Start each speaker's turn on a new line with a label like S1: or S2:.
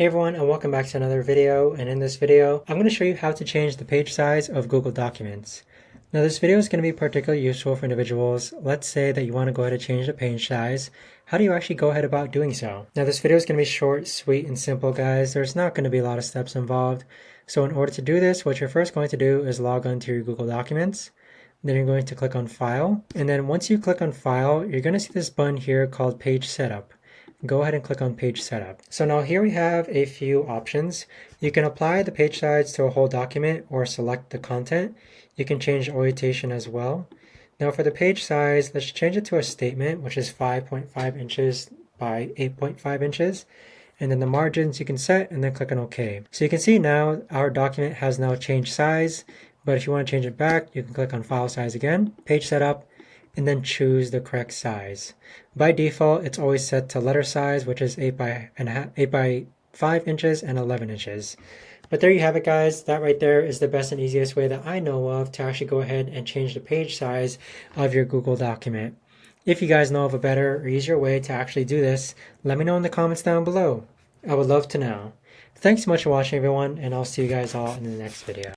S1: Hey everyone, and welcome back to another video. And in this video, I'm going to show you how to change the page size of Google Documents. Now this video is going to be particularly useful for individuals. Let's say that you want to go ahead and change the page size. How do you actually go ahead about doing so? Now this video is going to be short, sweet, and simple, guys. There's not going to be a lot of steps involved. So in order to do this, what you're first going to do is log on to your Google Documents. Then you're going to click on File. And then once you click on File, you're going to see this button here called Page Setup. Go ahead and click on Page Setup. So now here we have a few options. You can apply the page size to a whole document or select the content. You can change orientation as well. Now for the page size, let's change it to a statement, which is 5.5 inches by 8.5 inches. And then the margins you can set and then click on OK. So you can see now our document has now changed size, but if you want to change it back, you can click on File Size again, Page Setup, and then choose the correct size. By default, it's always set to letter size, which is 8 by 5 inches and 11 inches. But there you have it, guys. That right there is the best and easiest way that I know of to actually go ahead and change the page size of your Google document. If you guys know of a better or easier way to actually do this, let me know in the comments down below. I would love to know. Thanks so much for watching, everyone, and I'll see you guys all in the next video.